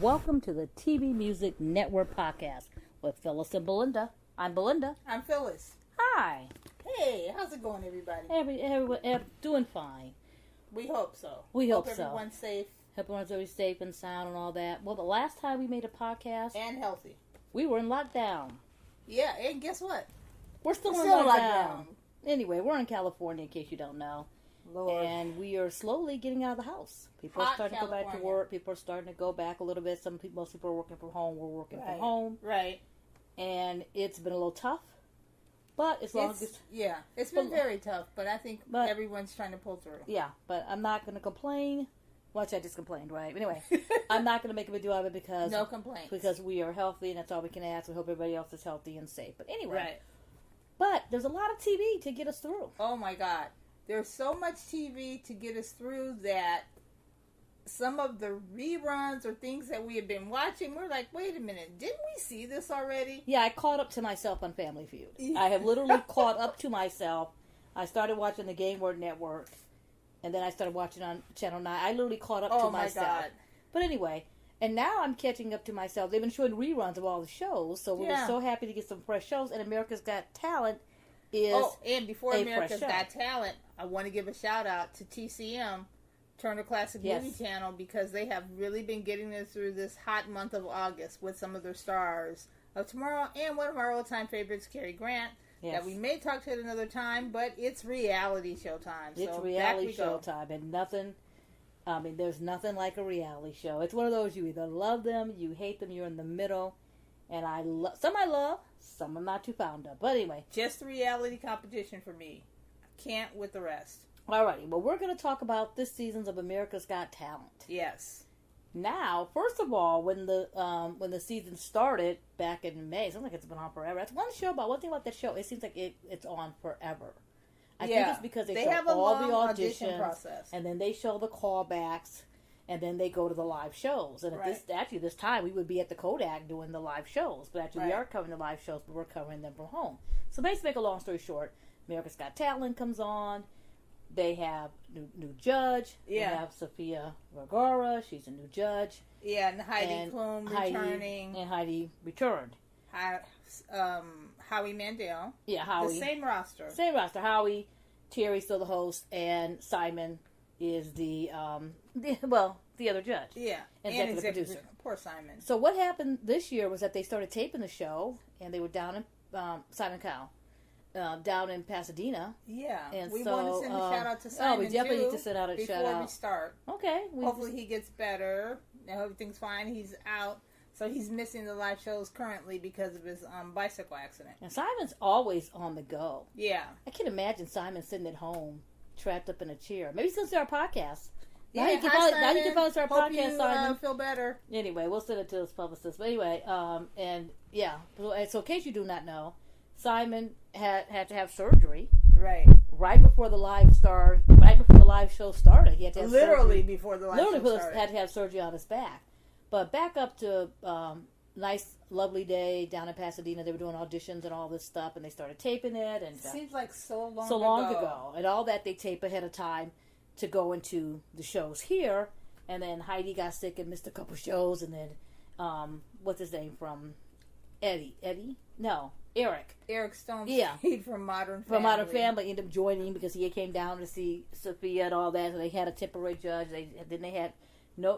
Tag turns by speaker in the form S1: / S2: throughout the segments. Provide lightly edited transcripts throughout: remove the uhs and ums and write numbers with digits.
S1: Welcome to the TVMusic Network Podcast with Phyllis and Belinda. I'm Belinda.
S2: I'm Phyllis.
S1: Hi.
S2: Hey, how's it going, everybody?
S1: Everyone doing fine.
S2: We hope so.
S1: We hope so.
S2: Everyone's safe.
S1: Hope everyone's always safe and sound and all that. Well, the last time we made a podcast...
S2: And healthy.
S1: We were in lockdown.
S2: Yeah, and guess what?
S1: We're still in lockdown. Anyway, we're in California, in case you don't know.
S2: Lord.
S1: And we are slowly getting out of the house. People are starting to go back to work. People are starting to go back a little bit. Most people are working from home. We're working from home.
S2: Right.
S1: And it's been a little tough. But as long as...
S2: Yeah, it's been very tough. But I think everyone's trying to pull through.
S1: Yeah, but I'm not going to complain. Well, I just complained, right? Anyway, I'm not going to make a big deal of it because...
S2: No complaints.
S1: Because we are healthy and that's all we can ask. We hope everybody else is healthy and safe. But anyway.
S2: Right.
S1: But there's a lot of TV to get us through.
S2: Oh, my God. There's so much TV to get us through that some of the reruns or things that we have been watching, we're like, wait a minute, didn't we see this already?
S1: Yeah, I caught up to myself on Family Feud. I have literally caught up to myself. I started watching the Game Word Network, and then I started watching on Channel 9. I literally caught up to myself. Oh, my God. But anyway, and now I'm catching up to myself. They've been showing reruns of all the shows, so we're so happy to get some fresh shows, and America's Got Talent is
S2: and before America's Got Talent, I want to give a shout out to TCM, Turner Classic Movie Channel, because they have really been getting us through this hot month of August with some of their stars of tomorrow, and one of our old-time favorites, Cary Grant, that we may talk to at another time, but it's reality show time.
S1: It's reality show time, and nothing, there's nothing like a reality show. It's one of those, you either love them, you hate them, you're in the middle, and some I love, some I'm not too fond of. But anyway.
S2: Just the reality competition for me. I can't with the rest.
S1: Alrighty, well, we're going to talk about this season's of America's Got Talent.
S2: Yes.
S1: Now, first of all, when the season started back in May, it sounds like it's been on forever. That's one thing about that show, it seems like it's on forever. I think it's because they show
S2: have
S1: all
S2: the
S1: audition
S2: process,
S1: and then they show the callbacks, and then they go to the live shows. And at this time, we would be at the Kodak doing the live shows. But actually, we are covering the live shows, but we're covering them from home. So basically, make a long story short, America's Got Talent comes on. They have new judge. Yeah. They have Sofia Vergara. She's a new judge.
S2: Yeah, and Heidi Klum returning.
S1: And Heidi returned.
S2: Howie Mandel.
S1: Yeah, Howie.
S2: The same roster.
S1: Same roster. Howie, Terry's still the host, and Simon is the other judge.
S2: Yeah.
S1: And executive producer.
S2: Poor Simon.
S1: So what happened this year was that they started taping the show, and they were down in Simon Cowell. Down in Pasadena.
S2: Yeah.
S1: And
S2: we want to send a shout out to Simon.
S1: We definitely need to send out a shout out.
S2: Before we start.
S1: Okay.
S2: Hopefully he gets better. I hope everything's fine. He's out. So he's missing the live shows currently because of his bicycle accident.
S1: And Simon's always on the go.
S2: Yeah.
S1: I can imagine Simon sitting at home, trapped up in a chair. Maybe he's going to start our podcast.
S2: Yeah,
S1: now you can probably start our podcast,
S2: Simon. Feel better.
S1: Anyway, we'll send it to his publicist. But anyway, so in case you do not know, Simon had to have surgery. Right before the live show started. He had to have
S2: surgery. Before the live show started.
S1: Had to have surgery on his back. But back up to nice, lovely day down in Pasadena. They were doing auditions and all this stuff, and they started taping it. And
S2: seems like so
S1: long ago. And all that they tape ahead of time to go into the shows here. And then Heidi got sick and missed a couple shows. And then, what's his name from Eddie? No.
S2: Eric Stone.
S1: Yeah.
S2: From Modern Family.
S1: From Modern Family ended up joining because he came down to see Sophia and all that. So they had a temporary judge. Then they had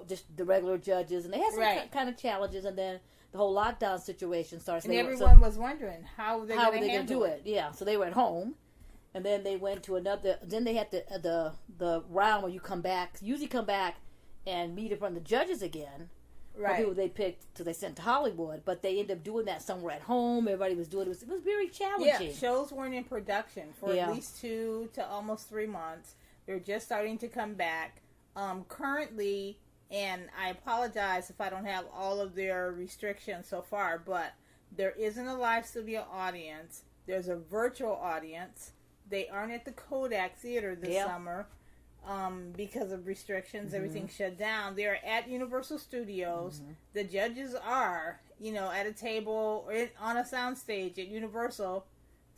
S1: just the regular judges. And they had some kind of challenges. And then the whole lockdown situation starts.
S2: And everyone was wondering how they going to do it.
S1: Yeah. So they were at home. And then they went to another. Then they had the round where you come back. Usually come back and meet in front of the judges again.
S2: Right.
S1: Who they picked, so they sent to Hollywood, but they ended up doing that somewhere at home. Everybody was doing it. It was very challenging.
S2: Yeah, shows weren't in production for at least 2 to almost 3 months. They're just starting to come back. Currently, and I apologize if I don't have all of their restrictions so far, but there isn't a live studio audience. There's a virtual audience. They aren't at the Kodak Theater this summer. Because of restrictions, everything shut down. They're at Universal Studios. The judges are, at a table or on a soundstage at Universal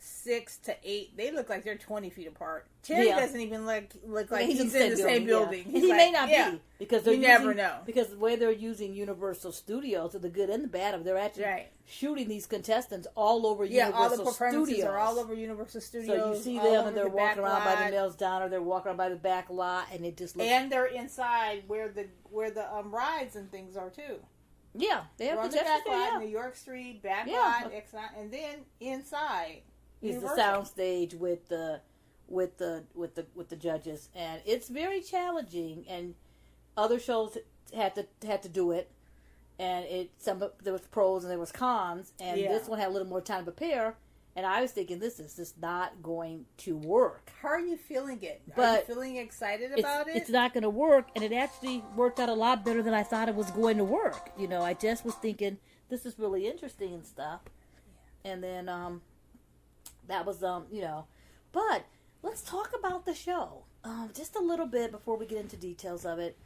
S2: 6 to 8. They look like they're 20 feet apart. Terry doesn't even look like he's in the same building.
S1: He may not be, because
S2: you never know.
S1: Because the way they're using Universal Studios, to the good and the bad, they're actually shooting these contestants all over Universal
S2: all the performances
S1: Studios.
S2: are all over Universal Studios.
S1: So you see them, and they're walking around by the Mel's Diner, they're walking around by the back lot, and it just looks...
S2: And they're inside where the rides and things are too.
S1: Yeah, they have
S2: on the back lot, New York Street, back lot, and then inside
S1: is the sound stage with the judges, and it's very challenging. And other shows had to do it, and there was pros and there was cons, and this one had a little more time to prepare. And I was thinking, this is just not going to work.
S2: How are you feeling it? Are you feeling excited about it?
S1: It's not going to work, and it actually worked out a lot better than I thought it was going to work. You know, I just was thinking, this is really interesting and stuff. And then, that was, you know. But, let's talk about the show. Just a little bit before we get into details of it.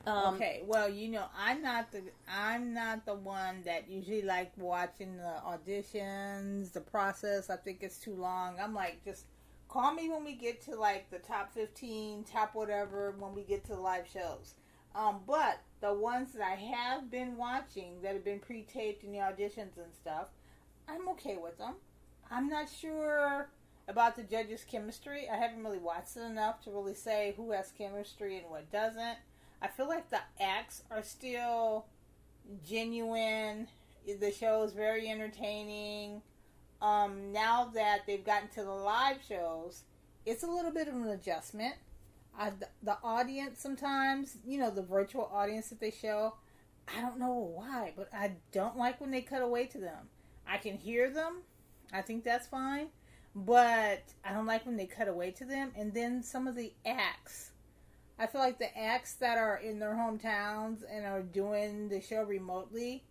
S2: Okay, well, you know, I'm not the one that usually like watching the auditions, the process. I think it's too long. I'm like, just call me when we get to like the top 15, top whatever, when we get to the live shows. But the ones that I have been watching that have been pre-taped in the auditions and stuff, I'm okay with them. I'm not sure about the judges' chemistry. I haven't really watched it enough to really say who has chemistry and what doesn't. I feel like the acts are still genuine. The show is very entertaining. Now that they've gotten to the live shows, it's a little bit of an adjustment. The audience sometimes, you know, the virtual audience that they show, I don't know why, but I don't like when they cut away to them. I can hear them. I think that's fine. But I don't like when they cut away to them. And then some of the acts, I feel like the acts that are in their hometowns and are doing the show remotely,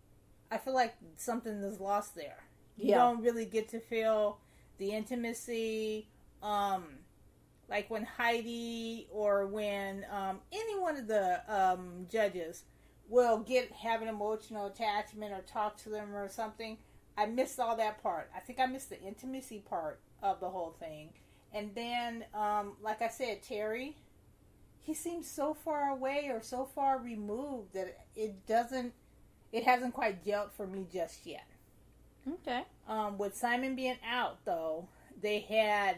S2: I feel like something is lost there. You don't really get to feel the intimacy, like when Heidi or when any one of the judges will have an emotional attachment or talk to them or something. I missed all that part. I think I missed the intimacy part of the whole thing. And then, like I said, Terry, he seems so far away or so far removed that it hasn't quite gelled for me just yet.
S1: Okay.
S2: With Simon being out, though, they had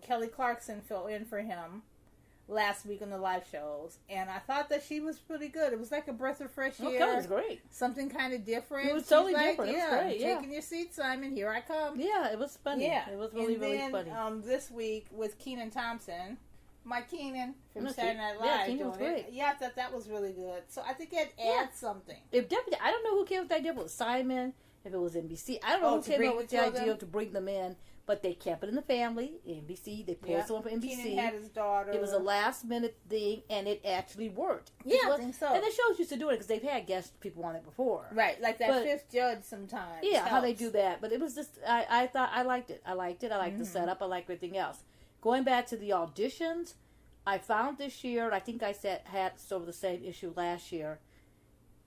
S2: Kelly Clarkson fill in for him last week on the live shows, and I thought that she was pretty good. It was like a breath of fresh air.
S1: Kelly was great.
S2: Something kind of different.
S1: It was totally different. It was great.
S2: Taking your seat, Simon. Here I come.
S1: Yeah, it was funny. Yeah. It was really, really funny.
S2: This week with Keenan Thompson, my Kenan from Saturday Night Live.
S1: Yeah, Kenan was great.
S2: Yeah, I thought that was really good. So I think it adds something.
S1: It definitely. I don't know who came up with the idea, if it was Simon, if it was NBC. I don't know who came up with the idea to bring them in. But they kept it in the family. NBC, they pulled someone from NBC.
S2: Keenan had his daughter.
S1: It was a last minute thing, and it actually worked.
S2: Yeah, I think so.
S1: And the shows used to do it because they've had guest people on it before.
S2: Right, like that fifth judge sometimes.
S1: Yeah, helps. How they do that. But it was just, I thought, I liked it. I liked the setup. I liked everything else. Going back to the auditions, I found this year, and I think I had sort of the same issue last year.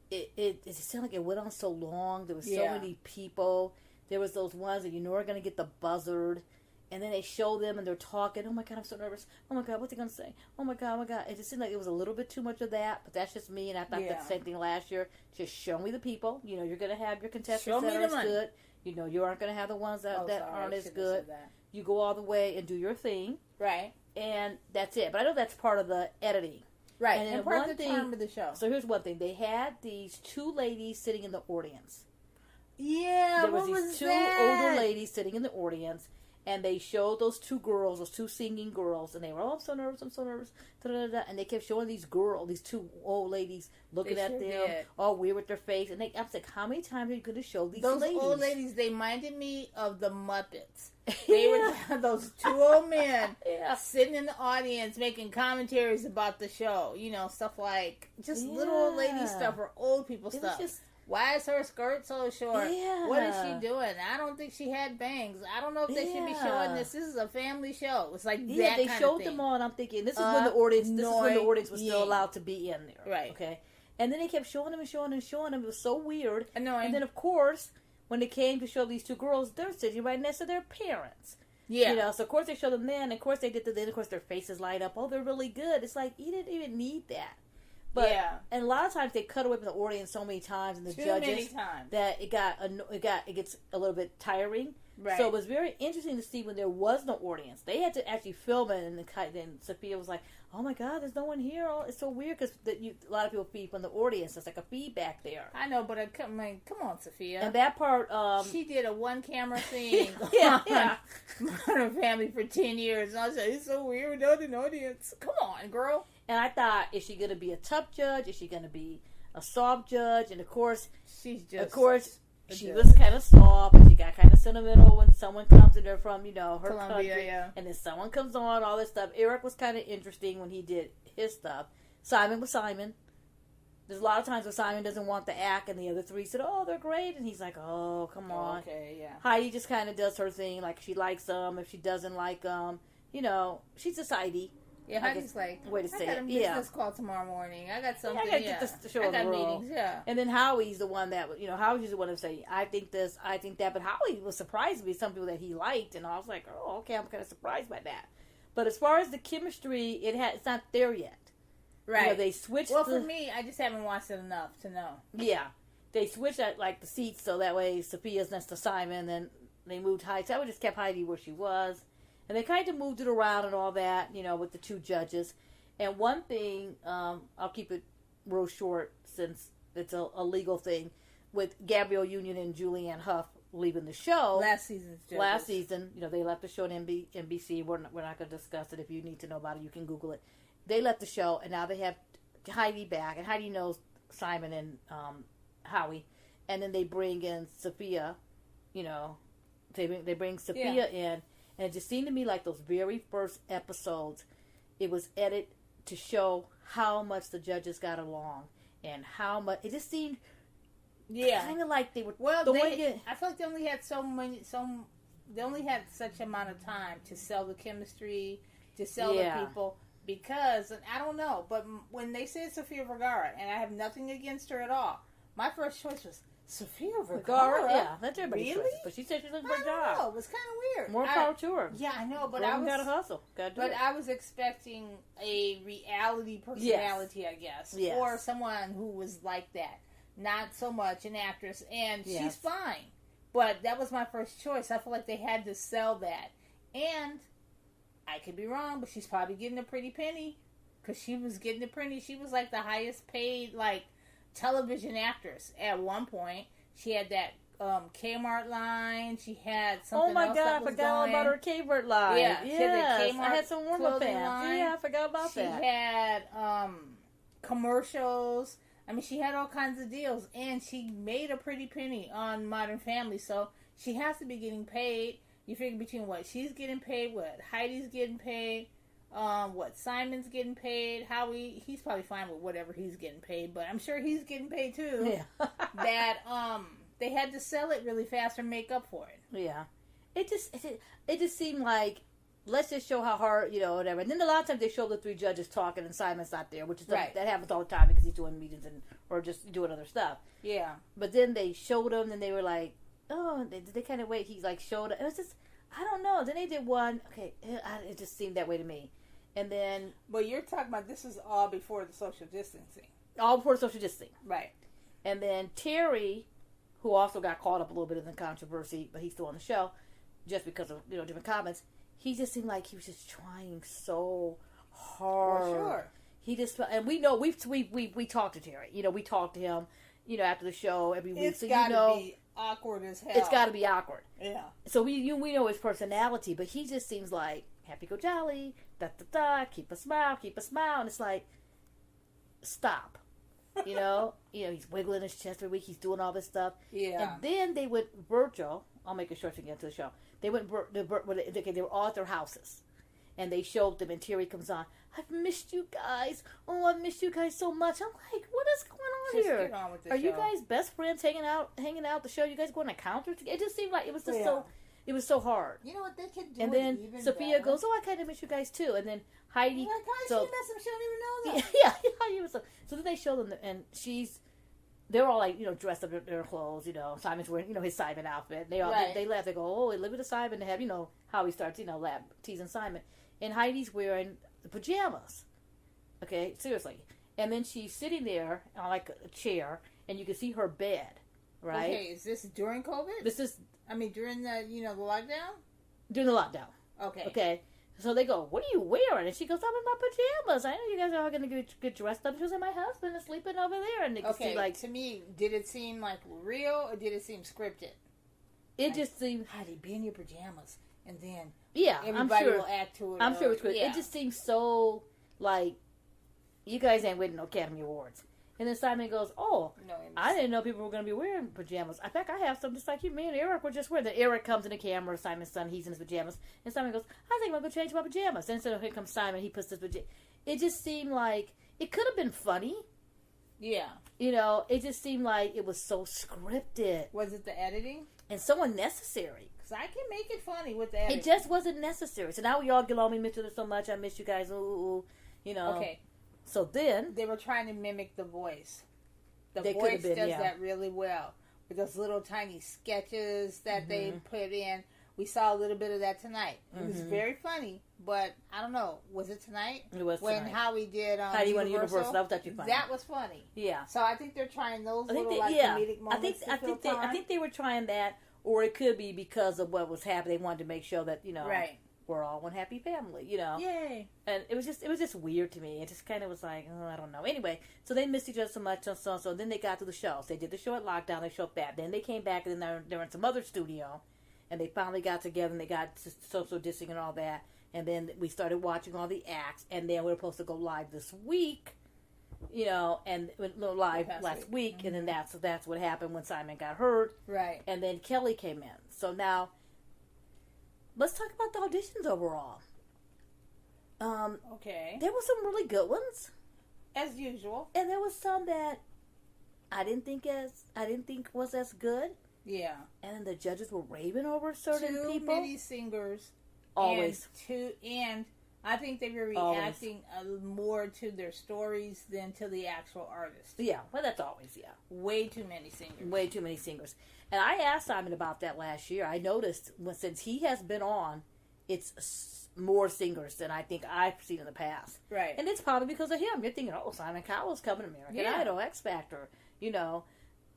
S1: It seemed like it went on so long. There was so many people. There was those ones that you know are going to get the buzzard, and then they show them and they're talking. Oh my God, I'm so nervous. Oh my God, what's he going to say? Oh my God, oh my God. It just seemed like it was a little bit too much of that, but that's just me, and I thought that same thing last year. Just show me the people. You know, you're going to have your contestants that aren't as good. You know, you aren't going to have the ones that aren't as good. You go all the way and do your thing.
S2: Right.
S1: And that's it. But I know that's part of the editing.
S2: Right, and part of the charm of the show.
S1: So here's one thing. They had these two ladies sitting in the audience.
S2: Yeah,
S1: there was these two older ladies sitting in the audience, and they showed those two girls, those two singing girls, and they were, I'm so nervous, and they kept showing these two old ladies looking at them, all weird with their face, and I was like, how many times are you going to show these ladies?
S2: Those old ladies, they reminded me of the Muppets. They were those two old men sitting in the audience making commentaries about the show, you know, stuff like just little old lady stuff or old people stuff. Why is her skirt so short?
S1: Yeah.
S2: What is she doing? I don't think she had bangs. I don't know if they should be showing this. This is a family show. It's like that kind of thing.
S1: They showed them all, and I'm thinking, this is when the audience was still allowed to be in there.
S2: Right.
S1: Okay. And then they kept showing them and showing them and showing them. It was so weird.
S2: Annoying.
S1: And then, of course, when it came to show these two girls, they're sitting right next to their parents.
S2: Yeah.
S1: You know, so of course they show them then. Of course they did then. Of course their faces light up. Oh, they're really good. It's like, you didn't even need that. But, and a lot of times they cut away from the audience so many times and the judges that it gets a little bit tiring. Right. So it was very interesting to see when there was no audience. They had to actually film it, and then Sofia was like, "Oh my God, there's no one here! Oh, it's so weird because a lot of people feed from the audience. It's like a feedback there."
S2: I know, but come on, Sofia.
S1: And that part,
S2: she did a one camera thing.
S1: yeah.
S2: Modern Family for 10 years. And I said, it's so weird without an audience. Come on, girl.
S1: And I thought, is she going to be a tough judge? Is she going to be a soft judge? And of course, she was kind of soft. She got kind of sentimental when someone comes in there from, her
S2: Columbia,
S1: country. Yeah. And then someone comes on, all this stuff. Eric was kind of interesting when he did his stuff. Simon was Simon. There's a lot of times where Simon doesn't want the act, and the other three said, "Oh, they're great," and he's like, "Oh, come on."
S2: Okay, yeah.
S1: Heidi just kind of does her thing, like she likes them. If she doesn't like them, she's just Heidi.
S2: Yeah, Heidi's like,
S1: way to say it.
S2: I got a business call tomorrow morning. I got something.
S1: I got to get the show on the road.
S2: Meetings, yeah.
S1: And then Howie's the one that, Howie's the one that say, "I think this, I think that." But Howie was surprised me. Some people that he liked, and I was like, "Oh, okay." I'm kind of surprised by that. But as far as the chemistry, it's not there yet.
S2: Right.
S1: They switched.
S2: Well, for me, I just haven't watched it enough to know.
S1: Yeah, they switched at the seats so that way Sofia's next to Simon. Then they moved Heidi. So I just kept Heidi where she was, and they kind of moved it around and all that. With the two judges. And one thing, I'll keep it real short since it's a legal thing, with Gabrielle Union and Julianne Hough leaving the show.
S2: Last season,
S1: they left the show at NBC. We're not going to discuss it. If you need to know about it, you can Google it. They left the show, and now they have Heidi back, and Heidi knows Simon and Howie, and then they bring in Sofia. They bring Sofia in, and it just seemed to me like those very first episodes, it was edited to show how much the judges got along and how much it just seemed kind of like they were.
S2: Well, I feel like they only had they only had such amount of time to sell the chemistry, to sell the people, because, and I don't know, but when they said Sofia Vergara, and I have nothing against her at all, my first choice was Sofia Vergara.
S1: Yeah, that's everybody's choice. But she said she was a good job.
S2: It was kind of weird.
S1: More power to her.
S2: Yeah, I know, but
S1: I gotta hustle. Gotta do it.
S2: I was expecting a reality personality, I guess, or someone who was like that. Not so much an actress, and she's fine. But that was my first choice. I feel like they had to sell that, and I could be wrong, but she's probably getting a pretty penny, because she was getting a penny. She was like the highest paid television actress at one point. She had that Kmart line. She had something else.
S1: Oh my God, I forgot all about her Kmart line.
S2: Yeah, she had that Kmart.
S1: I had some warm-up fans. Yeah, I forgot about that.
S2: She had commercials. I mean, she had all kinds of deals, and she made a pretty penny on Modern Family, so she has to be getting paid. You figure between what she's getting paid, what Heidi's getting paid, what Simon's getting paid, Howie, he's probably fine with whatever he's getting paid, but I'm sure he's getting paid too.
S1: Yeah.
S2: That they had to sell it really fast or make up for it.
S1: Yeah. It just seemed like, let's just show how hard, whatever. And then a lot of times they show the three judges talking and Simon's not there, which is that happens all the time because he's doing meetings or just doing other stuff.
S2: Yeah.
S1: But then they showed him and they were like, oh, they kind of wait. He showed it. It was just, I don't know. Then they did one. Okay, it just seemed that way to me. And then,
S2: but you're talking about this is all before the social distancing.
S1: All before the social distancing,
S2: right?
S1: And then Terry, who also got caught up a little bit in the controversy, but he's still on the show, just because of different comments. He just seemed like he was just trying so hard.
S2: For sure.
S1: He just, and we know we talked to Terry. We talked to him. After the show every week.
S2: It's gotta be awkward as hell.
S1: It's got to be awkward.
S2: Yeah.
S1: So we know his personality, but he just seems like happy-go-jolly, da-da-da, keep a smile, and it's like, stop. He's wiggling his chest every week, he's doing all this stuff.
S2: Yeah.
S1: And then they went virtual. I'll make it short to get into the show. They were all at their houses. And they showed them, and Terry comes on. I've missed you guys. Oh, I've missed you guys so much. I'm like, what is going on here?
S2: Get on with the
S1: Are
S2: show.
S1: you guys best friends hanging out the show? You guys going to counter together? It just seemed like it was just it was so hard.
S2: You know what, they could do.
S1: And then Sofia goes, oh, I kind of miss you guys too. And then Heidi,
S2: she missed him. She don't even know that.
S1: Yeah. So then they show them, and she's they're all like, dressed up in their clothes, Simon's wearing, his Simon outfit. They all, they laugh, they go, oh, look at the Simon. They have, how he starts, laugh, teasing Simon. And Heidi's wearing the pajamas. Okay, seriously. And then she's sitting there on like a chair, and you can see her bed, right?
S2: Okay, is this during COVID?
S1: This is...
S2: during the, the lockdown?
S1: During the lockdown. Okay. So they go, what are you wearing? And she goes, I'm in my pajamas. I know you guys are all going to get dressed up. She was like, my husband is sleeping over there. And they can see, like...
S2: to me, did it seem like real or did it seem scripted?
S1: It just seemed...
S2: Heidi, be in your pajamas. And then
S1: everybody
S2: will act to it.
S1: I'm sure it was scripted. Yeah. It just seems so, like, you guys ain't winning no Academy Awards. And then Simon goes, oh, no, I didn't know people were going to be wearing pajamas. In fact, I have some just like you. Me and Eric were just wearing. Then Eric comes in the camera, Simon's son, he's in his pajamas. And Simon goes, I think I'm going to change my pajamas. And so here comes Simon, he puts his pajamas. It just seemed like, it could have been funny.
S2: Yeah.
S1: It just seemed like it was so scripted.
S2: Was it the editing?
S1: And so unnecessary.
S2: Because I can make it funny with the editing.
S1: It just wasn't necessary. So now we all get on me, miss you so much, I miss you guys, ooh.
S2: Okay.
S1: So then...
S2: They were trying to mimic The Voice. The Voice does that really well. With those little tiny sketches that they put in. We saw a little bit of that tonight. It was very funny, but I don't know. Was it tonight?
S1: It was
S2: when
S1: tonight.
S2: Howie did
S1: Heidi went to Universal. That was actually funny.
S2: That was funny.
S1: Yeah.
S2: So I think they're trying those comedic moments.
S1: I think they were trying that, or it could be because of what was happening. They wanted to make sure that,
S2: right.
S1: We're all one happy family,
S2: Yay.
S1: And it was just weird to me. It just kind of was like, I don't know. Anyway, so they missed each other so much, so then they got to the shows. They did the show at lockdown. They showed that. Then they came back, and then they're in some other studio, and they finally got together, and they got social distancing and all that. And then we started watching all the acts, and then we were supposed to go live this week, and live last week, and then that's what happened when Simon got hurt.
S2: Right.
S1: And then Kelly came in. So now... let's talk about the auditions overall.
S2: Okay.
S1: There were some really good ones,
S2: as usual,
S1: and there was some that I didn't think was as good.
S2: Yeah.
S1: And then the judges were raving over certain people.
S2: Too many singers.
S1: Always.
S2: And I think they were reacting more to their stories than to the actual artist.
S1: Yeah, well, that's always,
S2: Way too many singers.
S1: Way too many singers. And I asked Simon about that last year. I noticed, since he has been on, it's more singers than I think I've seen in the past.
S2: Right.
S1: And it's probably because of him. You're thinking, Simon Cowell's coming to American Idol, X Factor,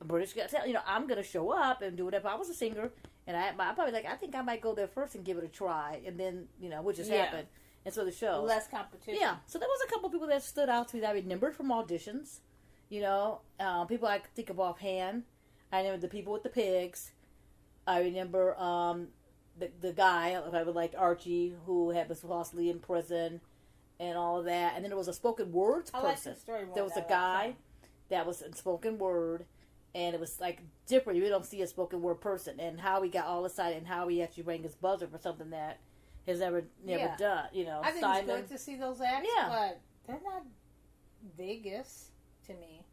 S1: British Got Talent. I'm going to show up and do whatever. I was a singer, and I'm probably like, I think I might go there first and give it a try, and then, which has happened. And so the show.
S2: Less competition.
S1: Yeah. So there was a couple of people that stood out to me that I remembered from auditions. People I could think of offhand. I remember the people with the pigs. I remember the guy, I liked Archie, who was falsely in prison and all of that. And then there was a spoken words person.
S2: I like the story more.
S1: There was a guy that was in spoken word, and it was like different. You don't see a spoken word person. And Howie got all excited, and Howie actually rang his buzzer for something that has never done.
S2: I think
S1: Simon,
S2: it's good to see those acts, but they're not Vegas to me.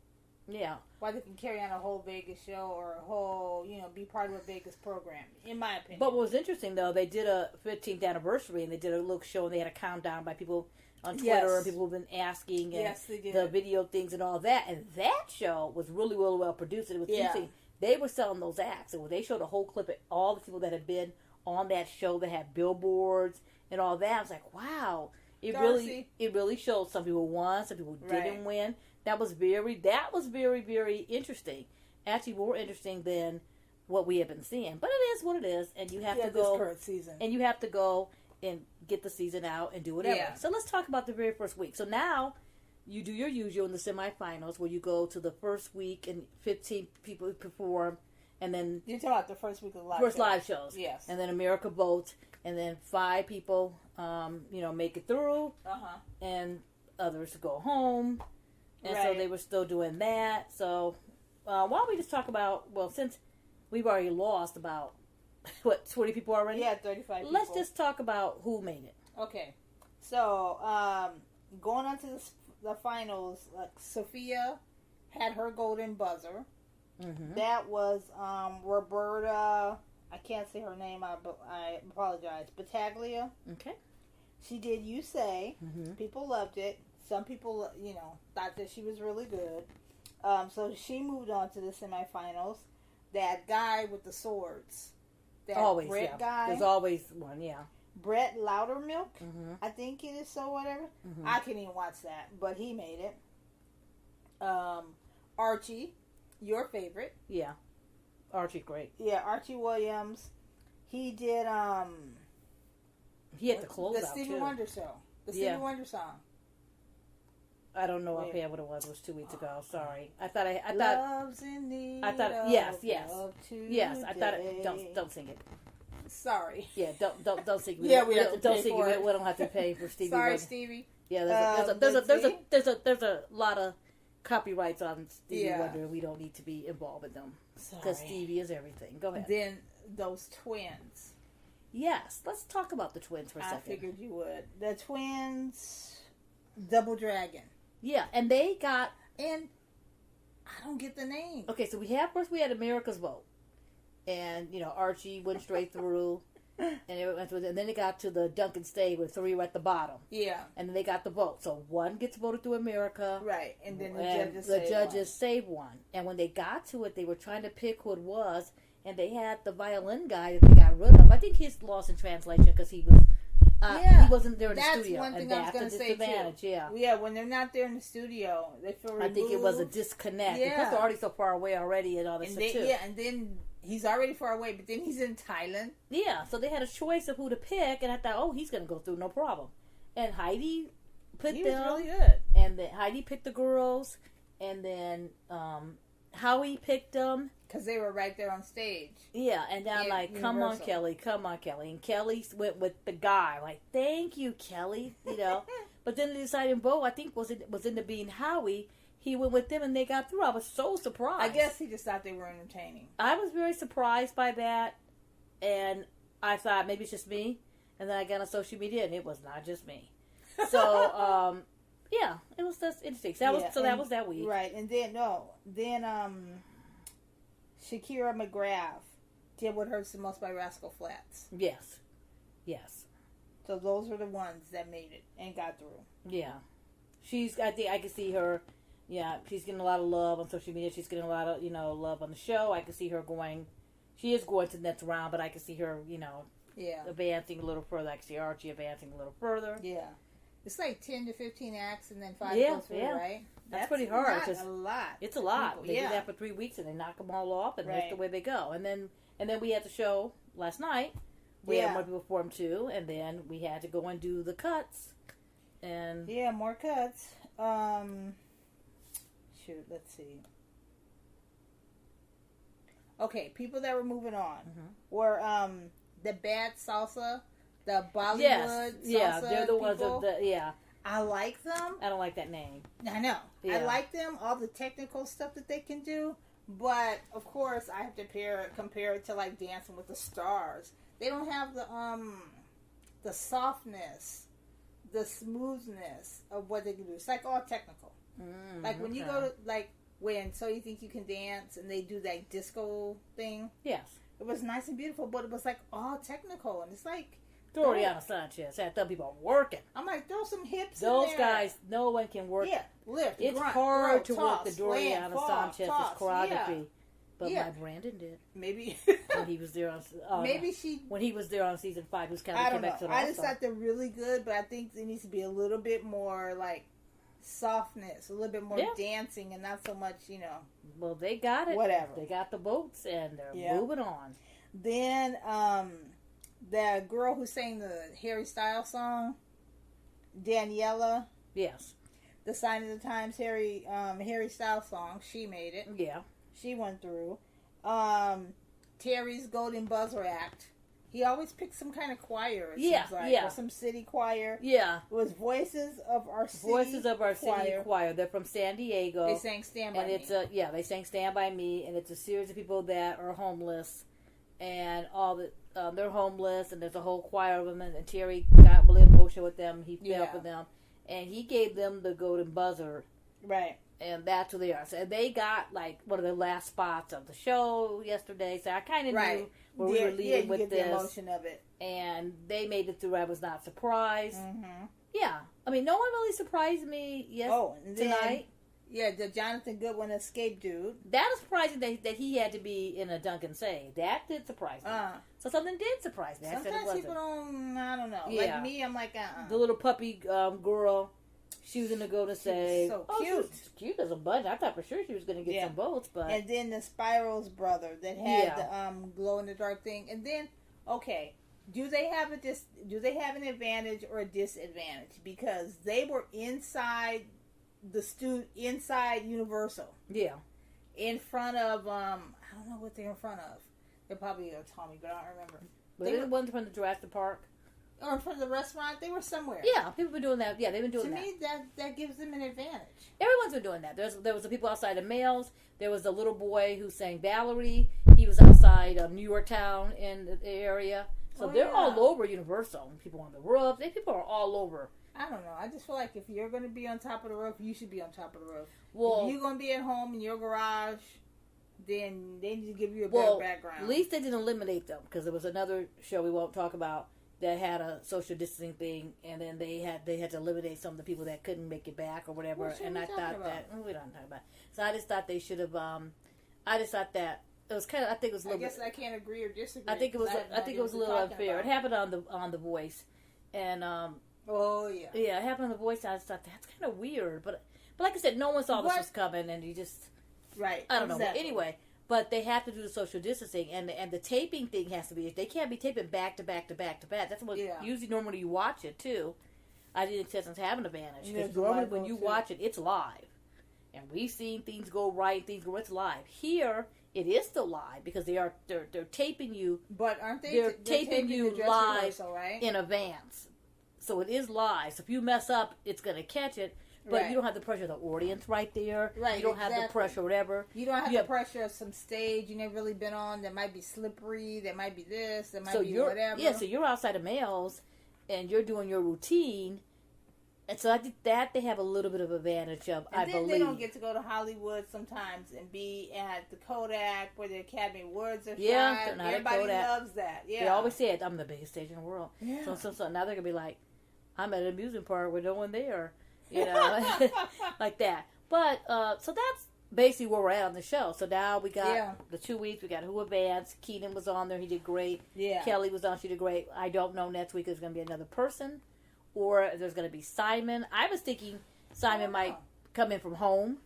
S1: Yeah.
S2: Why they can carry on a whole Vegas show or a whole, be part of a Vegas program, in my opinion.
S1: But what was interesting, though, they did a 15th anniversary, and they did a little show, and they had a countdown by people on Twitter, and people have been asking, and
S2: they did.
S1: The video things and all that. And that show was really, really well produced. It was interesting. They were selling those acts. And they showed a whole clip of all the people that had been on that show that had billboards and all that. I was like, wow. It really showed some people won, some people didn't win. That was very, very interesting. Actually, more interesting than what we have been seeing. But it is what it is, and you have to go.
S2: This current season.
S1: And you have to go and get the season out and do whatever.
S2: Yeah.
S1: So let's talk about the very first week. So now you do your usual in the semifinals, where you go to the first week and 15 people perform, and then
S2: you're talking about the first week of
S1: live shows.
S2: Yes.
S1: And then America votes, and then 5 people, make it through, and others go home. And so they were still doing that. So why don't we just talk about, since we've already lost about, 20 people already?
S2: Yeah, 35 people.
S1: Let's just talk about who made it.
S2: Okay. So, going on to the finals, Sofia had her golden buzzer. Mm-hmm. That was Roberta, I can't say her name, I apologize, Battaglia.
S1: Okay.
S2: She did You Say.
S1: Mm-hmm.
S2: People loved it. Some people, thought that she was really good. So she moved on to the semifinals. That guy with the swords. That
S1: always,
S2: Brett guy.
S1: There's always one,
S2: Brett Loudermilk, I think it is, so whatever. I can't even watch that, but he made it. Archie, your favorite.
S1: Yeah. Archie, great.
S2: Yeah, Archie Williams. He did,
S1: he had the clothes out,
S2: the Stevie Wonder show. The Stevie Wonder song.
S1: I don't know offhand what it was. It was 2 weeks ago. Sorry. I thought.
S2: Love's in need
S1: I thought. Yes. I thought. Don't sing it.
S2: Sorry.
S1: Yeah. Don't sing it.
S2: Yeah, we have to
S1: don't
S2: pay
S1: sing
S2: for
S1: it.
S2: it.
S1: We don't have to pay for Stevie.
S2: Sorry,
S1: Wonder.
S2: Stevie.
S1: Yeah. There's a lot of copyrights on Stevie Wonder. We don't need to be involved in them because Stevie is everything. Go ahead.
S2: Then those twins.
S1: Yes. Let's talk about the twins for a second.
S2: I figured you would. The twins, Double Dragon.
S1: Yeah, and they got...
S2: And I don't get the name.
S1: Okay, so first we had America's Vote. And, Archie went straight through. And then they got to the Duncan Stage with 3 were at the bottom.
S2: Yeah.
S1: And then they got the vote. So one gets voted through America.
S2: Right. And then the
S1: judges save one. And when they got to it, they were trying to pick who it was. And they had the violin guy that they got rid of. I think he's lost in translation because he was... he wasn't there in the studio.
S2: That's one thing I was going to say, too. Yeah, when they're not there in the studio, they feel removed.
S1: I think it was a disconnect.
S2: Yeah.
S1: Because they're already so far away already and all this stuff, too.
S2: Yeah, and then he's already far away, but then he's in Thailand.
S1: Yeah, so they had a choice of who to pick, and I thought, he's going to go through, no problem. And Heidi picked them.
S2: He was really good.
S1: And then Heidi picked the girls, and then Howie picked them.
S2: Because they were right there on stage.
S1: Yeah, and I'm like, come on, Kelly. And Kelly went with the guy. Like, thank you, Kelly. But then the deciding vote, I think, was into being Howie. He went with them, and they got through. I was so surprised.
S2: I guess he just thought they were entertaining.
S1: I was very surprised by that, and I thought maybe it's just me. And then I got on social media, and it was not just me. So, yeah, it was just interesting. So that was that week.
S2: Right, and then, Shakira McGrath did what hurts the most by Rascal Flatts.
S1: Yes.
S2: So those were the ones that made it and got through.
S1: Yeah. I think I can see her, she's getting a lot of love on social media. She's getting a lot of, love on the show. I can see her she is going to the next round, but I can see her, advancing a little further. I can see Archie advancing a little further.
S2: Yeah. It's like 10 to 15 acts and then 5 go through, right?
S1: That's pretty hard.
S2: That's a lot.
S1: It's a lot. They do that for 3 weeks and they knock them all off, and that's the way they go. And then we had the show last night. We had more people perform too, and then we had to go and do the cuts. And
S2: more cuts. Let's see. Okay, people that were moving on were the Bad Salsa, the Bollywood salsa.
S1: They're the ones of
S2: I like them.
S1: I don't like that name.
S2: I know. Yeah. I like them, all the technical stuff that they can do, but of course I have to compare it to like Dancing with the Stars. They don't have the softness, the smoothness of what they can do. It's like all technical. Like when you go to So You Think You Can Dance and they do that disco thing.
S1: Yes.
S2: It was nice and beautiful, but it was like all technical, and it's like
S1: Oriana Sanchez had them people working.
S2: I'm like, throw some hips
S1: Those
S2: in there.
S1: guys, no one can work.
S2: Yeah, lift,
S1: it's
S2: grunt,
S1: hard
S2: throw,
S1: to
S2: toss,
S1: work the Oriana Sanchez's choreography.
S2: Yeah.
S1: But my Brandon did.
S2: Maybe
S1: when he was there on when he was there on season 5, he was kind of came back to the
S2: I just thought they're really good, but I think there needs to be a little bit more like softness, a little bit more dancing, and not so much,
S1: Well, they got it.
S2: Whatever.
S1: They got the votes, and they're moving on.
S2: Then the girl who sang the Harry Styles song, Daniela.
S1: Yes.
S2: The Sign of the Times Harry Styles song. She made it.
S1: Yeah.
S2: She went through. Terry's Golden Buzzer Act. He always picks some kind of choir. It seems like, or some city choir.
S1: Yeah.
S2: It was Voices of Our City.
S1: Voices of Our City Choir. They're from San Diego.
S2: They sang Stand By Me.
S1: They sang Stand By Me, and it's a series of people that are homeless, and they're homeless, and there's a whole choir of them, and Terry got really emotional with them. He felt for them, and he gave them the Golden Buzzer.
S2: Right.
S1: And that's who they are. So they got like one of the last spots of the show yesterday. So I kind of knew where we were leading with this.
S2: The emotion of it.
S1: And they made it through. I was not surprised.
S2: Mm-hmm.
S1: Yeah. I mean, no one really surprised me tonight.
S2: Yeah, the Jonathan Goodwin escape dude.
S1: That was surprising that he had to be in a Duncan Say. That did surprise me. So something did surprise me.
S2: Sometimes people don't, I don't know. Yeah. Like me, I'm like,
S1: The little puppy girl, she was going to go to say.
S2: So cute.
S1: She was cute as a bunch. I thought for sure she was going to get some votes. But
S2: and then the Spiral's brother that had the glow-in-the-dark thing. And then, okay, do they have an advantage or a disadvantage? Because they were inside inside Universal.
S1: Yeah.
S2: In front of I don't know what they're in front of. They're probably Tommy, but I don't remember.
S1: But they wasn't from the Jurassic Park.
S2: Or in front of the restaurant. They were somewhere.
S1: Yeah, people been doing that. Yeah, they've been doing that.
S2: To me, that gives them an advantage.
S1: Everyone's been doing that. There was the people outside of Males. There was the little boy who sang Valerie. He was outside of New York Town in the area. So they're all over Universal. People on the roof. People are all over.
S2: I don't know. I just feel like if you're going to be on top of the roof, you should be on top of the roof.
S1: Well,
S2: if you're going to be at home in your garage, then they need to give you a better background.
S1: At least they didn't eliminate them, because there was another show we won't talk about that had a social distancing thing, and then they had to eliminate some of the people that couldn't make it back or whatever. And I thought we don't talk about it. So I just thought they should have. I just thought that it was kind of. I think it was a little.
S2: I guess I can't agree or disagree.
S1: I think it was. I think it was a little unfair. It happened on the Voice, and
S2: oh yeah.
S1: Yeah, it happened on The Voice. I just thought that's kind of weird, but like I said, no one saw this was coming, and you just I don't know. But anyway, but they have to do the social distancing, and the taping thing has to be. They can't be taping back to back to back to back. That's what usually normally you watch it too. I think contestants have an advantage because normally when you watch it, it's live, and we've seen things go right, it's live. Here, it is still live because they're taping you.
S2: But aren't they?
S1: They're taping you live in advance. So it is live. So if you mess up, it's going to catch it. But you don't have the pressure of the audience right there. Right. You don't have the pressure, whatever.
S2: You don't have the pressure of some stage you never really been on that might be slippery, that might be this, that might be whatever.
S1: Yeah, so you're outside of Males, and you're doing your routine. And so I think that they have a little bit of advantage of, I believe.
S2: They don't get to go to Hollywood sometimes and be at the Kodak where the Academy Awards are shot. Everybody loves that. Yeah.
S1: They always say it, I'm the biggest stage in the world. Yeah. So now they're going to be like, I'm at an amusement park with no one there. You know, like that. But, so that's basically where we're at on the show. So now we got the 2 weeks. We got Who Advanced. Kenan was on there. He did great. Yeah. Kelly was on. She did great. I don't know next week there's going to be another person. Or there's going to be Simon. I was thinking Simon might come in from home.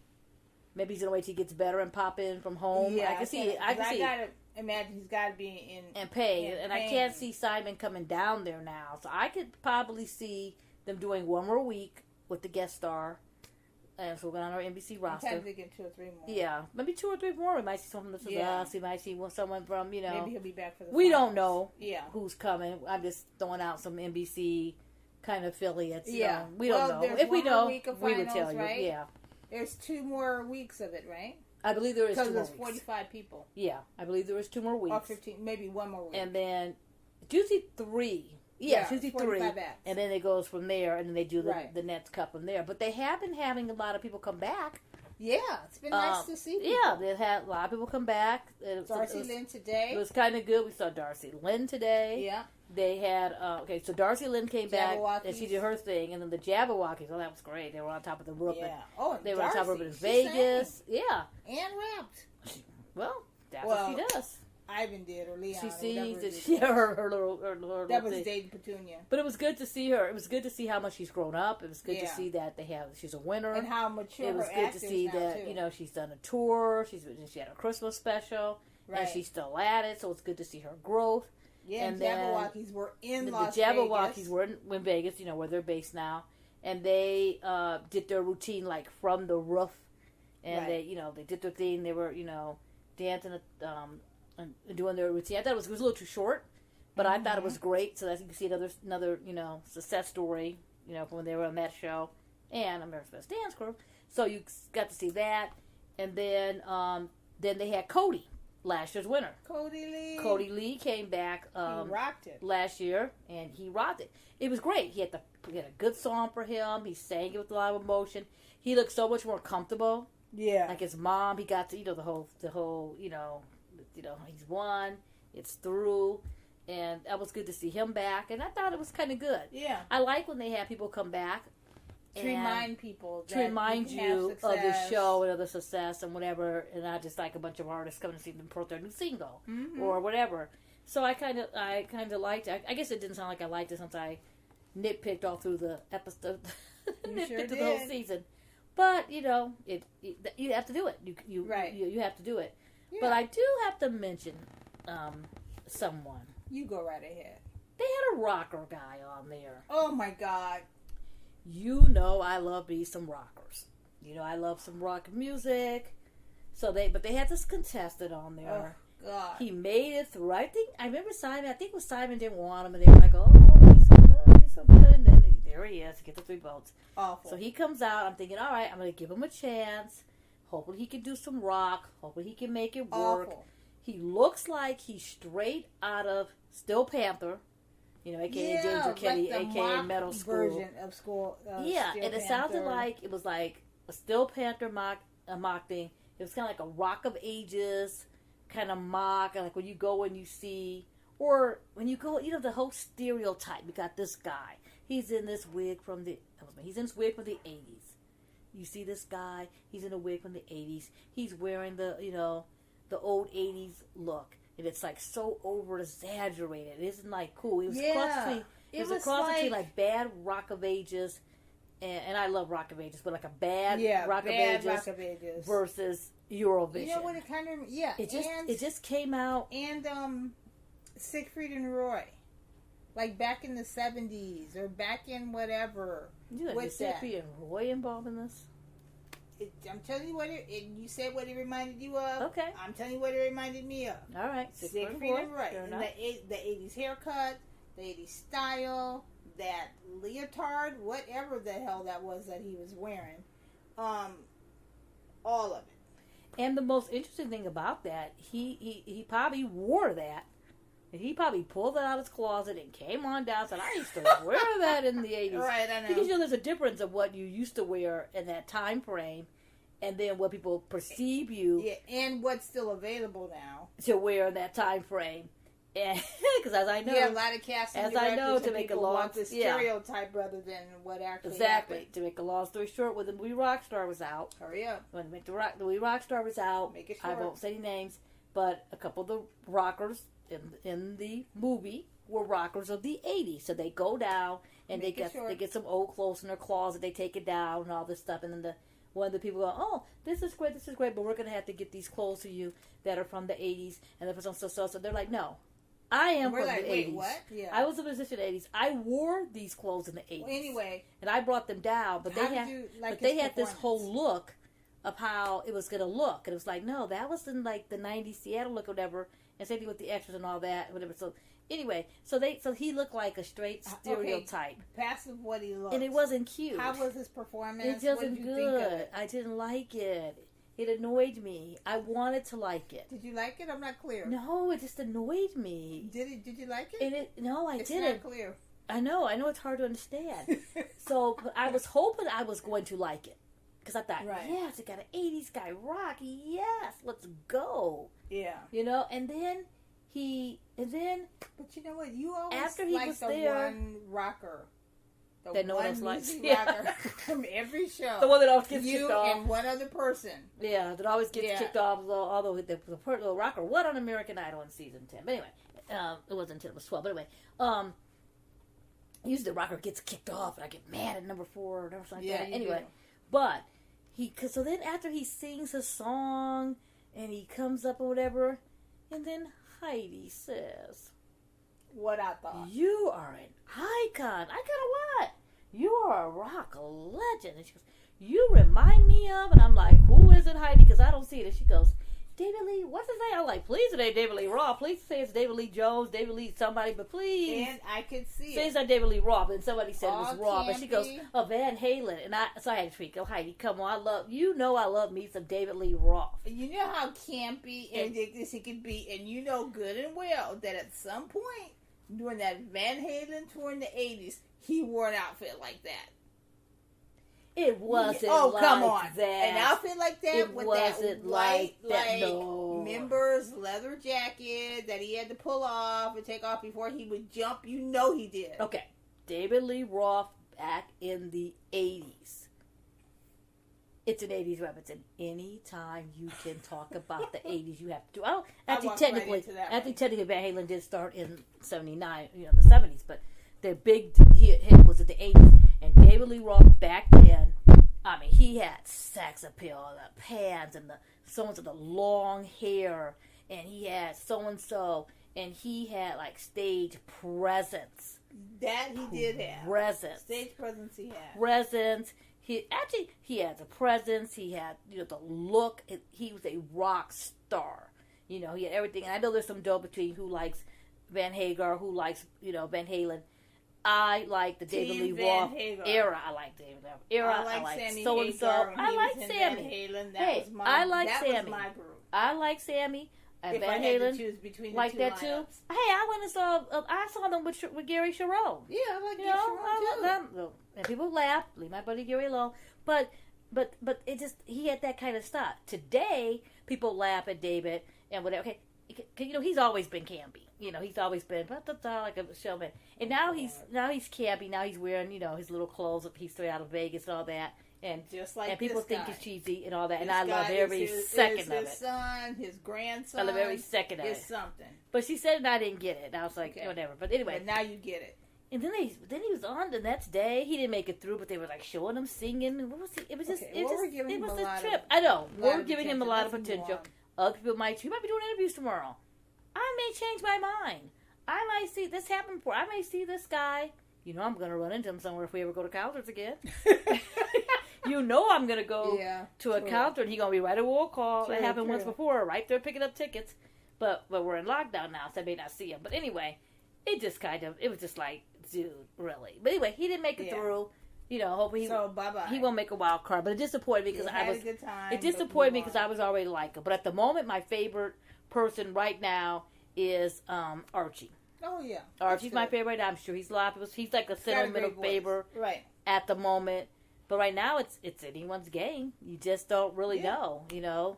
S1: Maybe he's going to wait till he gets better and pop in from home. Yeah, I can see it. I got to
S2: imagine he's got to be in...
S1: And pay. And I can't see Simon coming down there now. So I could probably see them doing one more week with the guest star. And so we're going on our NBC roster.
S2: Sometimes they get 2 or 3 more.
S1: Yeah. Maybe 2 or 3 more. We might see someone from us. We might see someone from, you know...
S2: Maybe he'll be back for the
S1: We don't know who's coming. I'm just throwing out some NBC... kind of affiliates. Yeah. We don't know. If we know, we would tell you.
S2: Right?
S1: Yeah.
S2: There's 2 more weeks of it, right?
S1: I believe there is 2 more weeks.
S2: Because there's 45 people.
S1: Yeah. I believe there is 2 more weeks.
S2: Or 15, maybe 1 more week.
S1: And then, Tuesday 3. Yeah, Tuesday 3. And then it goes from there, and then they do the Nets Cup from there. But they have been having a lot of people come back.
S2: Yeah, it's been nice to see people.
S1: Yeah, they've had a lot of people come back.
S2: Darcy Lynn today.
S1: It was kind of good. We saw Darcy Lynn today.
S2: Yeah.
S1: They had, so Darcy Lynn came back, and she did her thing, and then the Jabberwockies, that was great. They were on top of the roof.
S2: Yeah.
S1: They were on top of it in Vegas.
S2: Sang. Yeah. And rapped.
S1: Well, that's what she does.
S2: Ivan did, or Leon.
S1: She sings, her little
S2: that was Dave Petunia.
S1: But it was good to see her. It was good to see how much she's grown up. It was good to see that she's a winner.
S2: And how mature
S1: it was
S2: her
S1: good to see that,
S2: too.
S1: She's done a tour. She had a Christmas special. Right. And she's still at it, so it's good to see her growth.
S2: Yeah, and Jabberwockies were in Las Vegas.
S1: The Jabberwockies were in Vegas, where they're based now. And they did their routine, like, from the roof. And they did their thing. They were, dancing and doing their routine. I thought it was a little too short, but I thought it was great. So that you can see another success story, from when they were on that show. And America's Best Dance Crew. So you got to see that. And then they had Cody. Last year's winner. Cody Lee came back
S2: he rocked it.
S1: Last year, and he rocked it. It was great. He had a good song for him. He sang it with a lot of emotion. He looked so much more comfortable.
S2: Yeah.
S1: Like his mom, he got to, the whole, he's won. It's through. And that was good to see him back. And I thought it was kind of good.
S2: Yeah.
S1: I like when they have people come back
S2: To remind people.
S1: To remind you of the show and of the success and whatever, and not just like a bunch of artists coming to see them promote their new single or whatever. So I kind of liked it. I guess it didn't sound like I liked it since I nitpicked all through the episode, nitpicked through the whole season. But you know, you have to do it. You have to do it. Yeah. But I do have to mention someone.
S2: You go right ahead.
S1: They had a rocker guy on there.
S2: Oh my God.
S1: You know I love me some rockers. You know I love some rock music. But they had this contestant on there.
S2: Oh God.
S1: He made it through. I remember Simon. I think it was Simon didn't want him, and they were like, "Oh, he's so good." And then there he is. He gets the 3 votes.
S2: Awful.
S1: So he comes out. I'm thinking, all right, I'm going to give him a chance. Hopefully he can do some rock. Hopefully he can make it work.
S2: Awful.
S1: He looks like he's straight out of Steel Panther. You know, a.k.a. Ginger Kelly, a.k.a. Metal School.
S2: Version of school.
S1: Yeah, and it sounded like it was like a Steel Panther mock thing. It was kind of like a Rock of Ages kind of mock, like when you go and you see, or when you go, you know, the whole stereotype. You got this guy. He's in this wig from the 80s. You see this guy. He's in a wig from the 80s. He's wearing the old 80s look. And it's like so over exaggerated. It isn't like cool. It was a cross between like bad Rock of Ages, and I love Rock of Ages, but like a bad Rock of Ages versus Eurovision.
S2: You know what it kind of
S1: it just came out.
S2: And Siegfried and Roy, like back in the 70s or back in whatever.
S1: Is Siegfried and Roy involved in this?
S2: I'm telling you what you said what it reminded you of.
S1: Okay.
S2: I'm telling you what it reminded me of.
S1: All right.
S2: Siegfried and Roy. The 80s haircut, the 80s style, that leotard, whatever the hell that was that he was wearing. All of it.
S1: And the most interesting thing about that, he probably wore that. He probably pulled it out of his closet and came on down and said, I used to wear that in the 80s.
S2: Right, I know.
S1: Because, you know, there's a difference of what you used to wear in that time frame and then what people perceive you.
S2: Yeah, and what's still available now.
S1: To wear in that time frame. Because as I know.
S2: Yeah, a lot of casting
S1: as I know, to make a long
S2: want the stereotype rather than what actually happened.
S1: To make a long story short, when the movie Rockstar was out.
S2: Hurry up.
S1: When the movie Rockstar was out.
S2: Make it short.
S1: I won't say any names, but a couple of the rockers in the movie were rockers of the 80s. So they go down and they get some old clothes in their closet, they take it down and all this stuff, and then one of the people go, oh, this is great, but we're going to have to get these clothes to you that are from the 80s. And the person so they're like, no, I am from the 80s.
S2: Wait, what? Yeah.
S1: I was a musician in the 80s. I wore these clothes in the 80s.
S2: Well, anyway.
S1: And I brought them down, but they had this whole look of how it was going to look. And it was like, no, that was in like the 90s Seattle look or whatever. And same thing with the extras and all that, whatever. So anyway, so he looked like a straight stereotype.
S2: Passive what he looked.
S1: And it wasn't cute.
S2: How was his performance?
S1: It wasn't good. I didn't like it. It annoyed me. I wanted to like it.
S2: Did you like it? I'm not clear.
S1: No, it just annoyed me.
S2: Did you like it?
S1: No, I didn't.
S2: It's not clear.
S1: I know it's hard to understand. So I was hoping I was going to like it. Because I thought, yes, it got an 80s guy rock. Yes, let's go.
S2: Yeah.
S1: You know, and then
S2: But you know what? You always
S1: after he
S2: like
S1: was
S2: the
S1: there,
S2: one rocker.
S1: That no one else likes.
S2: Rocker from every show.
S1: The one that always gets kicked off.
S2: You and one other person.
S1: Yeah, that always gets kicked off. Although the rocker won on American Idol in season 10. But anyway, it wasn't until it was 12. But anyway, usually the rocker gets kicked off, and I get mad at number 4 or something like that. Anyway, but so then after he sings a song and he comes up or whatever, and then Heidi says,
S2: what I thought.
S1: You are an icon. Icon of what? You are a rock legend. And she goes, you remind me of, and I'm like, who is it, Heidi? Because I don't see it. And she goes, David Lee, what's his name? I'm like, please it ain't David Lee Roth. Please say it's David Lee Jones, David Lee somebody, but please.
S2: And I could see
S1: say
S2: it.
S1: It's not David Lee Roth, and somebody said it was Roth. And she goes,
S2: be.
S1: Oh, Van Halen. And so I had to speak. Oh, Heidi, come on. I love me some David Lee Roth.
S2: You know how campy and ridiculous it could be, and you know good and well that at some point during that Van Halen tour in the 80s, he wore an outfit like that.
S1: It wasn't
S2: come on.
S1: That.
S2: An outfit like that
S1: it
S2: with
S1: wasn't
S2: that white,
S1: that. No.
S2: members leather jacket that he had to pull off and take off before he would jump. You know he did.
S1: Okay. David Lee Roth back in the 80s. It's an 80s reference, and anytime you can talk about the 80s, you have to do. I think technically Van Halen did start in 79, the 70s, but the big hit was at the 80s. And David Lee Roth back then, I mean, he had sex appeal, the pants, and the long hair, and he had so-and-so, and he had, like, stage presence.
S2: That he did have.
S1: Presence.
S2: Stage presence he had.
S1: Presence. He had the presence. He had, the look. He was a rock star. He had everything. And I know there's some dope between who likes Van Hagar, who likes, Van Halen. I like the David Lee Roth era. I like David Lee Roth era. I like so and so. I like Sammy. I like Sammy.
S2: Was my group.
S1: I like Sammy. And
S2: if
S1: Van
S2: I had
S1: Halen,
S2: to choose between the
S1: like
S2: two
S1: that
S2: lineups.
S1: too. Hey, I went and saw them with Gary Cherone.
S2: Yeah, I like Gary Cherone too.
S1: And people laugh. Leave my buddy Gary alone. But it just, he had that kind of stuff. Today, people laugh at David and whatever. Okay, he's always been campy. He's always been like a showman. And now he's campy. Now he's wearing his little clothes that he's straight out of Vegas and all that. And
S2: just like
S1: people think he's cheesy and all that.
S2: This
S1: and I love every second of it.
S2: His son, his grandson.
S1: I love every second of it.
S2: It's something.
S1: But she said, and I didn't get it. And I was like, whatever. But anyway,
S2: but now you get it.
S1: And then he was on the next day. He didn't make it through, but they were like showing him singing. What was he? It was just it was a trip. I know we're giving him a lot of potential. Other people might be doing interviews tomorrow. I may change my mind. I might see this happen before. I may see this guy. I'm going to run into him somewhere if we ever go to concerts again. I'm going to go to a concert and he's going to be right at roll call. It happened once before, right there picking up tickets. But we're in lockdown now, so I may not see him. But anyway, it was just like, dude, really. But anyway, he didn't make it through. Hopefully he won't make a wild card. But it disappointed me because I was already like him. But at the moment, my favorite person right now is Archie.
S2: Oh yeah,
S1: Archie's my favorite. I'm sure he's he's like a sentimental favorite at the moment. But right now, it's anyone's game. You just don't really know,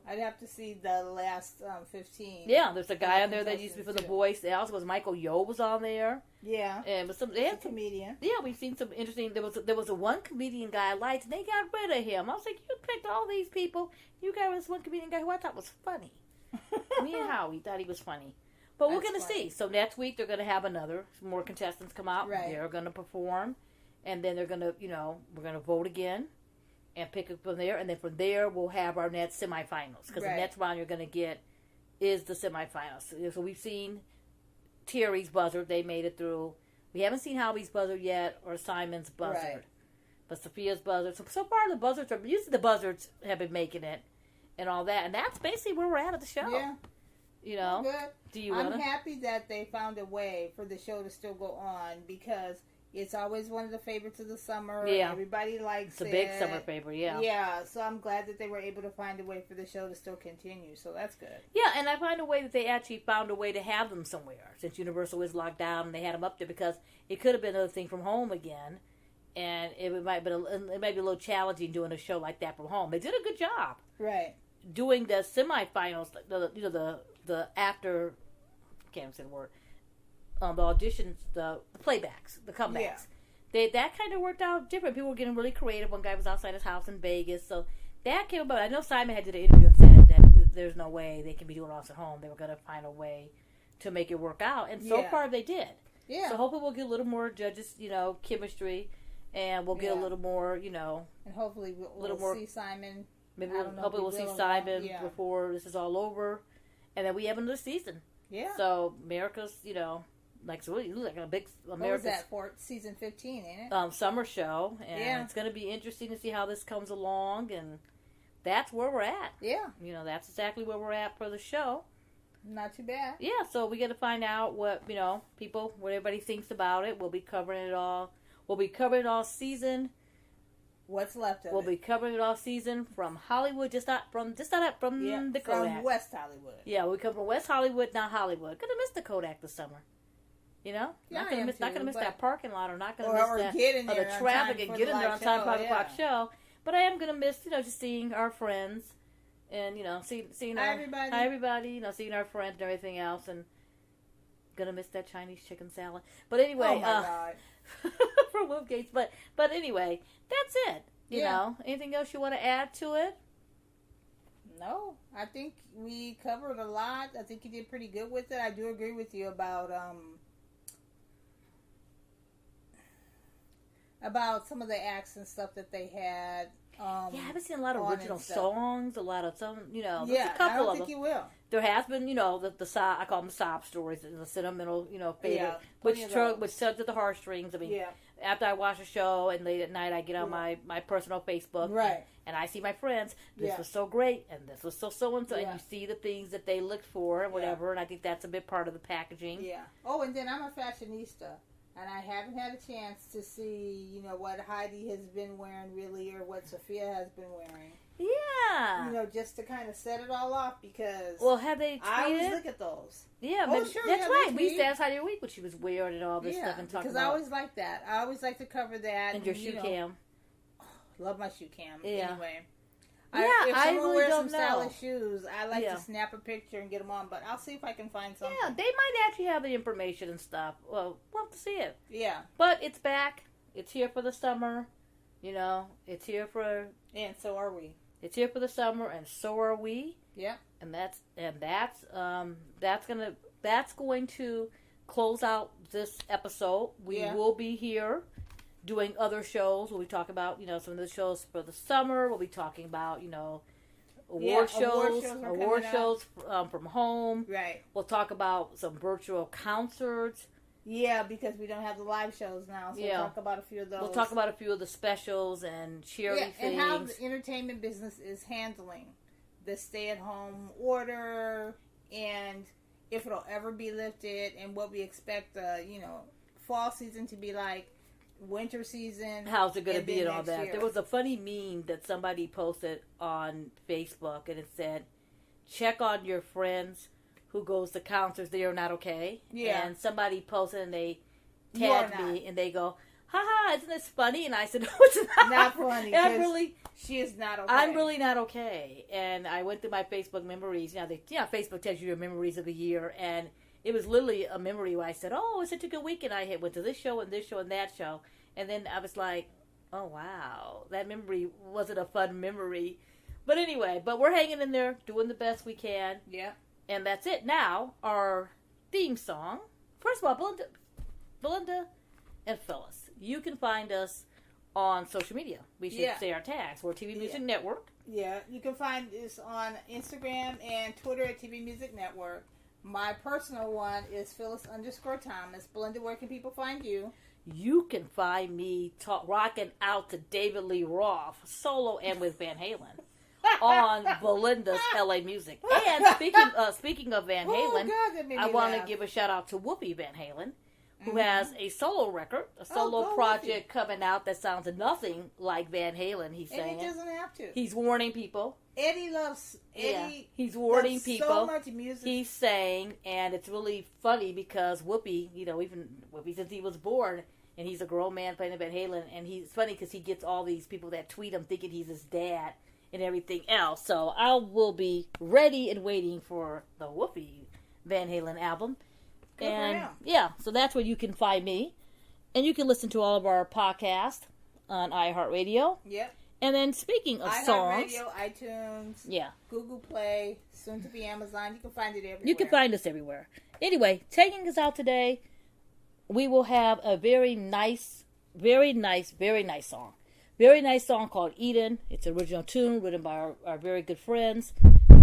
S2: I'd have to see the last 15.
S1: Yeah, there's a guy on there that used to be for The Voice. There also was Michael Yo was on there.
S2: Yeah,
S1: and
S2: they had some comedian.
S1: Yeah, we've seen some interesting. There was a one comedian guy I liked, and they got rid of him. I was like, you picked all these people. You got this one comedian guy who I thought was funny. Me and Howie thought he was funny. But we're going to see. So next week they're going to have more contestants come out. Right. They're going to perform. And then they're going to, we're going to vote again and pick up from there. And then from there we'll have our next semifinals. Because the next round you're going to get is the semifinals. So we've seen Terry's buzzard. They made it through. We haven't seen Howie's buzzard yet or Simon's buzzard. Right. But Sophia's buzzard. So far the buzzards usually the buzzards have been making it and all that. And that's basically where we're at the show.
S2: Yeah.
S1: Good.
S2: I'm happy that they found a way for the show to still go on because it's always one of the favorites of the summer. Yeah. Everybody likes it.
S1: It's a big summer favorite, yeah.
S2: Yeah, so I'm glad that they were able to find a way for the show to still continue, so that's good.
S1: Yeah, and I find a way that they actually found a way to have them somewhere since Universal is locked down and they had them up there because it could have been another thing from home again, and it might be a little challenging doing a show like that from home. They did a good job.
S2: Right.
S1: Doing the semifinals, the after, I can't say the word, the auditions, the playbacks, the comebacks. Yeah. That kind of worked out different. People were getting really creative. One guy was outside his house in Vegas, so that came about. I know Simon had did an interview and said that there's no way they can be doing all this at home. They were going to find a way to make it work out, and so far they did. Yeah. So hopefully we'll get a little more judges, chemistry, and we'll get a little more,
S2: and hopefully we'll see Simon.
S1: Maybe hopefully we'll see Simon before this is all over. And then we have another season. Yeah. So America's, like a big America's.
S2: What was that for? Season 15, ain't it?
S1: Summer show, and it's going to be interesting to see how this comes along, and that's where we're at. Yeah. That's exactly where we're at for the show.
S2: Not too bad.
S1: Yeah. So we got to find out what what everybody thinks about it. We'll be covering it all. We'll be covering it all season.
S2: What's left of it?
S1: We'll be covering it all season from Hollywood, just not from the Kodak.
S2: From West Hollywood.
S1: Yeah, we come from West Hollywood, not Hollywood. Gonna miss the Kodak this summer.
S2: Yeah,
S1: not gonna miss that parking lot, or not gonna miss the traffic and get in there on time for the 5 o'clock show. But I am gonna miss, just seeing our friends and seeing everybody, seeing our friends and everything else, and gonna miss that Chinese chicken salad. But anyway,
S2: oh my God.
S1: For horror movie games. But anyway, that's it. You know, anything else you want to add to it?
S2: No, I think we covered a lot. I think you did pretty good with it. I do agree with you about some of the acts and stuff that they had.
S1: I haven't seen a lot of original songs. A lot of some, you know.
S2: Yeah,
S1: a couple
S2: I don't
S1: of
S2: think
S1: them.
S2: you will.
S1: There has been, you know, the sob, I call them sob stories, the sentimental, you know, favorite, which tugs at the heartstrings. I mean, after I watch a show and late at night, I get on my personal Facebook, and I see my friends. This was so great, and this was so and so, and you see the things that they looked for and whatever. And I think that's a big part of the packaging. Yeah.
S2: Oh, and then I'm a fashionista. And I haven't had a chance to see, you know, what Heidi has been wearing really, or what Sofia has been wearing.
S1: Yeah.
S2: You know, just to kind of set it all off, because
S1: have they tweeted?
S2: I always look at those.
S1: Yeah, but sure, that's right. We used to ask Heidi a week what she was wearing and all this stuff and talk about.
S2: Because I always like that. I always like to cover that.
S1: And your shoe cam.
S2: Love my shoe cam.
S1: Yeah.
S2: Anyway.
S1: If
S2: someone
S1: really
S2: wears
S1: don't
S2: some stylish shoes, I like to snap a picture and get them on, but I'll see if I can find something.
S1: Yeah, they might actually have the information and stuff. Well, we'll have to see it.
S2: Yeah.
S1: But it's back. It's here for the summer. You know, it's here for...
S2: And so are we.
S1: It's here for the summer, and so are we.
S2: Yeah.
S1: And that's going to close out this episode. We will be here doing other shows. We'll be talking about, you know, some of the shows for the summer. We'll be talking about, you know, award shows from home.
S2: Right.
S1: We'll talk about some virtual concerts.
S2: Yeah, because we don't have the live shows now, so we'll talk about a few of those.
S1: We'll talk about a few of the specials and charity things.
S2: And how the entertainment business is handling the stay-at-home order, and if it'll ever be lifted, and what we expect the, you know, fall season to be like, winter season.
S1: How's it going to be and all that? Year. There was a funny meme that somebody posted on Facebook, and it said, check on your friends who goes to concerts. They are not okay. Yeah. And somebody posted, and they tagged me, and they go, haha, isn't this funny? And I said, no, it's not.
S2: Not funny. She is not okay.
S1: I'm really not okay. And I went through my Facebook memories. You know, Facebook tells you your memories of the year, and it was literally a memory where I said, oh, it's such a good weekend. I went to this show and this show and that show. And then I was like, oh, wow. That memory wasn't a fun memory. But anyway, we're hanging in there, doing the best we can.
S2: Yeah.
S1: And that's it. Now, our theme song. First of all, Belinda and Phyllis. You can find us on social media. We should say our tags. We're TVMusic Network.
S2: Yeah. You can find us on Instagram and Twitter at TVMusic Network. My personal one is Phyllis_Thomas. Belinda, where can people find you?
S1: You can find me rocking out to David Lee Roth, solo and with Van Halen, on Belinda's LA Music. And speaking of Van Halen, I want to give a shout out to Whoopi Van Halen, who has a solo record, a solo project coming out that sounds nothing like Van Halen. He's saying
S2: it doesn't have to.
S1: He's warning people.
S2: Eddie loves
S1: he's warning people.
S2: So much music.
S1: He's saying, and it's really funny because Whoopi, you know, even Whoopi since he was born, and he's a grown man playing Van Halen, and he's funny because he gets all these people that tweet him thinking he's his dad and everything else. So I will be ready and waiting for the Whoopi Van Halen album.
S2: Good
S1: and so that's where you can find me, and you can listen to all of our podcasts on iHeartRadio.
S2: Yep.
S1: And then speaking of songs,
S2: iHeartRadio, iTunes, Google Play, soon to be Amazon. You can find it everywhere.
S1: You can find us everywhere. Anyway, taking us out today, we will have a very nice song. Very nice song called Eden. It's an original tune written by our very good friends,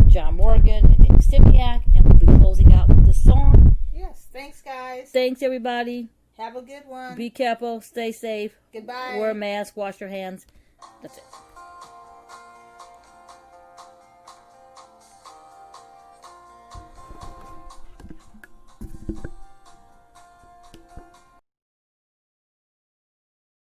S1: John Morgan and David Stimiak, and we'll be closing out with this song.
S2: Yes. Thanks, guys.
S1: Thanks, everybody.
S2: Have a good one.
S1: Be careful. Stay safe.
S2: Goodbye.
S1: Wear a mask. Wash your hands. That's it.